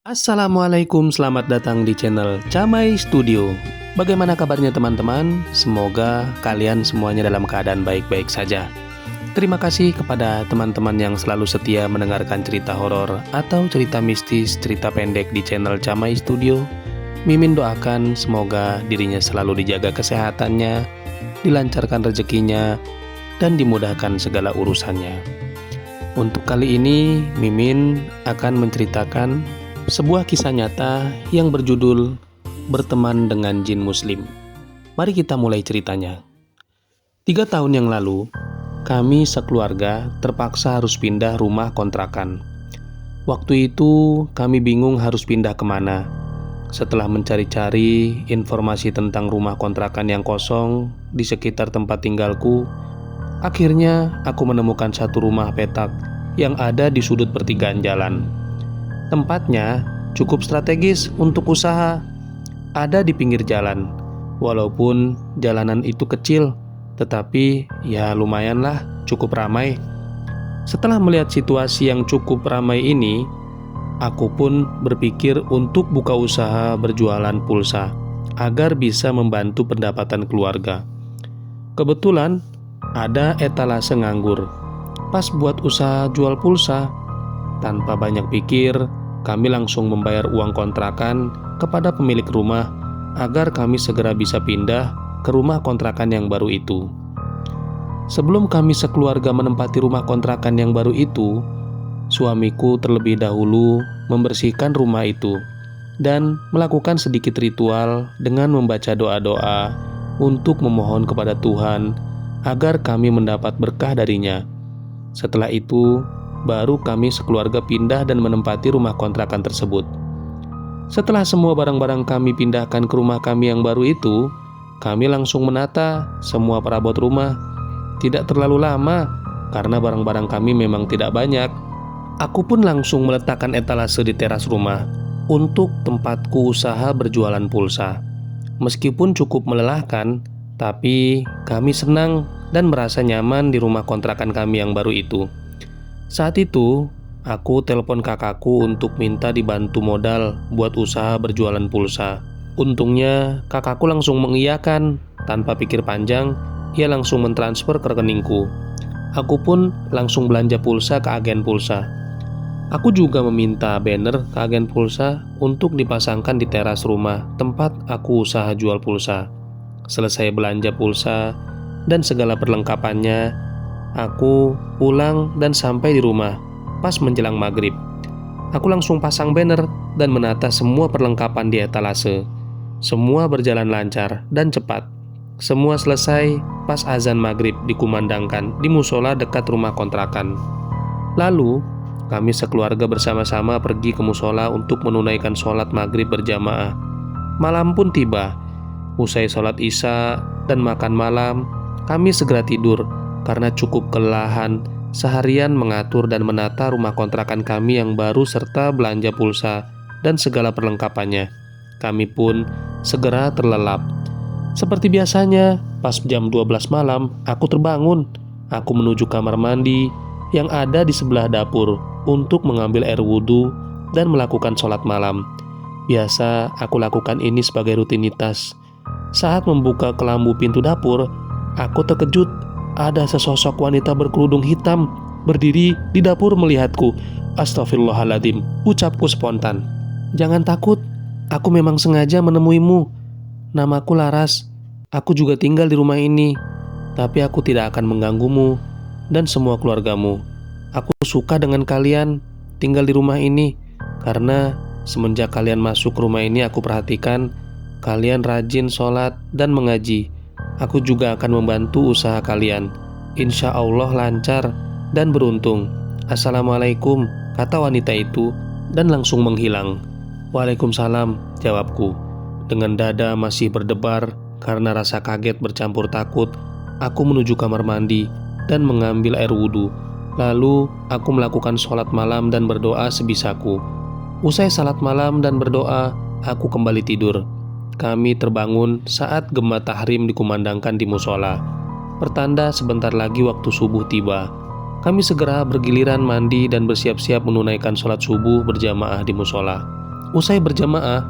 Assalamualaikum, selamat datang di channel Camai Studio. Bagaimana kabarnya teman-teman? Semoga kalian semuanya dalam keadaan baik-baik saja. Terima kasih kepada teman-teman yang selalu setia mendengarkan cerita horor atau cerita mistis, cerita pendek di channel Camai Studio. Mimin doakan semoga dirinya selalu dijaga kesehatannya, dilancarkan rezekinya, dan dimudahkan segala urusannya. Untuk kali ini, Mimin akan menceritakan sebuah kisah nyata yang berjudul Berteman dengan Jin Muslim. Mari kita mulai ceritanya. 3 tahun yang lalu, kami sekeluarga terpaksa harus pindah rumah kontrakan. Waktu itu kami bingung harus pindah kemana. Setelah mencari-cari informasi tentang rumah kontrakan yang kosong di sekitar tempat tinggalku, akhirnya aku menemukan satu rumah petak yang ada di sudut pertigaan jalan. Tempatnya cukup strategis untuk usaha, ada di pinggir jalan. Walaupun jalanan itu kecil, tetapi ya lumayanlah, cukup ramai. Setelah melihat situasi yang cukup ramai ini, aku pun berpikir untuk buka usaha berjualan pulsa agar bisa membantu pendapatan keluarga. Kebetulan ada etalase nganggur, pas buat usaha jual pulsa. Tanpa banyak pikir, kami langsung membayar uang kontrakan kepada pemilik rumah agar kami segera bisa pindah ke rumah kontrakan yang baru itu. Sebelum kami sekeluarga menempati rumah kontrakan yang baru itu, suamiku terlebih dahulu membersihkan rumah itu dan melakukan sedikit ritual dengan membaca doa-doa untuk memohon kepada Tuhan agar kami mendapat berkah darinya. Setelah itu, baru kami sekeluarga pindah dan menempati rumah kontrakan tersebut. Setelah semua barang-barang kami pindahkan ke rumah kami yang baru itu, kami langsung menata semua perabot rumah. Tidak terlalu lama, karena barang-barang kami memang tidak banyak. Aku pun langsung meletakkan etalase di teras rumah untuk tempatku usaha berjualan pulsa. Meskipun cukup melelahkan, tapi kami senang dan merasa nyaman di rumah kontrakan kami yang baru itu. Saat itu, aku telepon kakakku untuk minta dibantu modal buat usaha berjualan pulsa. Untungnya, kakakku langsung mengiyakan. Tanpa pikir panjang, ia langsung mentransfer ke rekeningku. Aku pun langsung belanja pulsa ke agen pulsa. Aku juga meminta banner ke agen pulsa untuk dipasangkan di teras rumah tempat aku usaha jual pulsa. Selesai belanja pulsa dan segala perlengkapannya, aku pulang dan sampai di rumah pas menjelang maghrib. Aku langsung pasang banner dan menata semua perlengkapan di etalase. Semua berjalan lancar dan cepat. Semua selesai pas azan maghrib dikumandangkan di musola dekat rumah kontrakan. Lalu, kami sekeluarga bersama-sama pergi ke musola untuk menunaikan sholat maghrib berjamaah. Malam pun tiba. Usai sholat isya dan makan malam, kami segera tidur karena cukup kelelahan seharian mengatur dan menata rumah kontrakan kami yang baru serta belanja pulsa dan segala perlengkapannya. Kami pun segera terlelap. Seperti biasanya, pas jam 12 malam, aku terbangun. Aku menuju kamar mandi yang ada di sebelah dapur untuk mengambil air wudhu dan melakukan sholat malam. Biasa aku lakukan ini sebagai rutinitas. Saat membuka kelambu pintu dapur, aku terkejut. Ada sesosok wanita berkerudung hitam berdiri di dapur melihatku. Astagfirullahaladzim, ucapku spontan. Jangan takut, aku memang sengaja menemuimu. Namaku Laras, aku juga tinggal di rumah ini. Tapi aku tidak akan mengganggumu dan semua keluargamu. Aku suka dengan kalian tinggal di rumah ini, karena semenjak kalian masuk rumah ini aku perhatikan kalian rajin sholat dan mengaji. Aku juga akan membantu usaha kalian. Insya Allah lancar dan beruntung. Assalamualaikum, kata wanita itu dan langsung menghilang. Waalaikumsalam, jawabku. Dengan dada masih berdebar karena rasa kaget bercampur takut, aku menuju kamar mandi dan mengambil air wudhu. Lalu aku melakukan sholat malam dan berdoa sebisaku. Usai salat malam dan berdoa, aku kembali tidur. Kami terbangun saat gema tahrim dikumandangkan di musola. Pertanda sebentar lagi waktu subuh tiba. Kami segera bergiliran mandi dan bersiap-siap menunaikan sholat subuh berjamaah di musola. Usai berjamaah,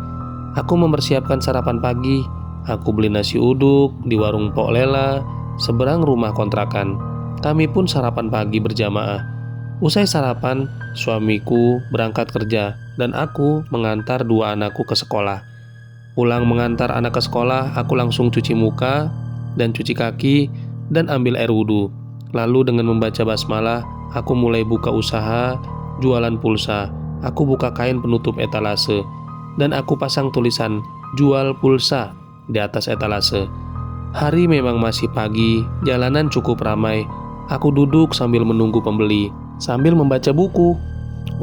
aku mempersiapkan sarapan pagi. Aku beli nasi uduk di warung Pok Lela seberang rumah kontrakan. Kami pun sarapan pagi berjamaah. Usai sarapan, suamiku berangkat kerja dan aku mengantar dua anakku ke sekolah. Pulang mengantar anak ke sekolah, aku langsung cuci muka dan cuci kaki dan ambil air wudhu. Lalu dengan membaca basmalah, aku mulai buka usaha jualan pulsa. Aku buka kain penutup etalase dan aku pasang tulisan jual pulsa di atas etalase. Hari memang masih pagi, jalanan cukup ramai. Aku duduk sambil menunggu pembeli, sambil membaca buku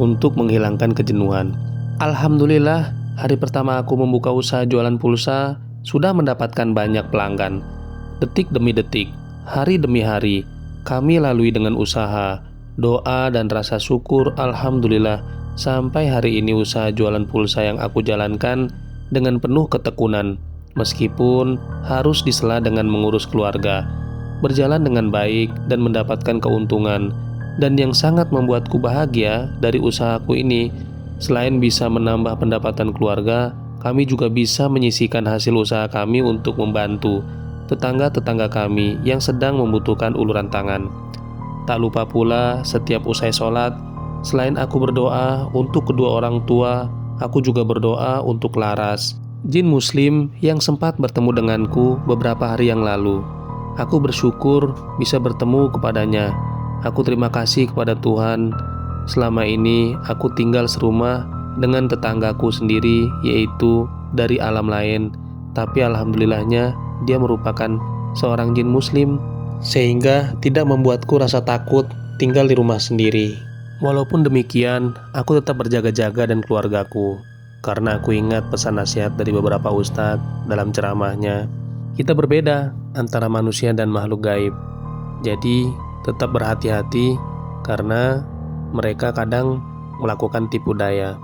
untuk menghilangkan kejenuhan. Alhamdulillah, hari pertama aku membuka usaha jualan pulsa sudah mendapatkan banyak pelanggan. Detik demi detik, hari demi hari, kami lalui dengan usaha, doa dan rasa syukur. Alhamdulillah, sampai hari ini usaha jualan pulsa yang aku jalankan dengan penuh ketekunan. Meskipun harus disela dengan mengurus keluarga, berjalan dengan baik dan mendapatkan keuntungan. Dan yang sangat membuatku bahagia dari usahaku ini, selain bisa menambah pendapatan keluarga, kami juga bisa menyisihkan hasil usaha kami untuk membantu tetangga-tetangga kami yang sedang membutuhkan uluran tangan. Tak lupa pula setiap usai sholat, selain aku berdoa untuk kedua orang tua, aku juga berdoa untuk Laras, jin muslim yang sempat bertemu denganku beberapa hari yang lalu. Aku bersyukur bisa bertemu kepadanya. Aku terima kasih kepada Tuhan. Selama ini aku tinggal serumah dengan tetanggaku sendiri, yaitu dari alam lain. Tapi alhamdulillahnya dia merupakan seorang jin muslim, sehingga tidak membuatku rasa takut tinggal di rumah sendiri. Walaupun demikian, aku tetap berjaga-jaga dan keluargaku, karena aku ingat pesan nasihat dari beberapa ustadz dalam ceramahnya. Kita berbeda antara manusia dan makhluk gaib. Jadi tetap berhati-hati karena mereka kadang melakukan tipu daya.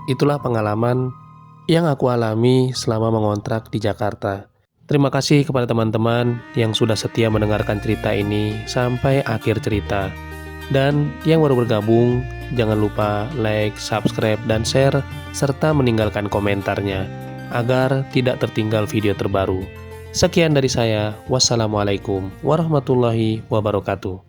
Itulah pengalaman yang aku alami selama mengontrak di Jakarta. Terima kasih kepada teman-teman yang sudah setia mendengarkan cerita ini sampai akhir cerita. Dan yang baru bergabung, jangan lupa like, subscribe, dan share, serta meninggalkan komentarnya agar tidak tertinggal video terbaru. Sekian dari saya. Wassalamualaikum warahmatullahi wabarakatuh.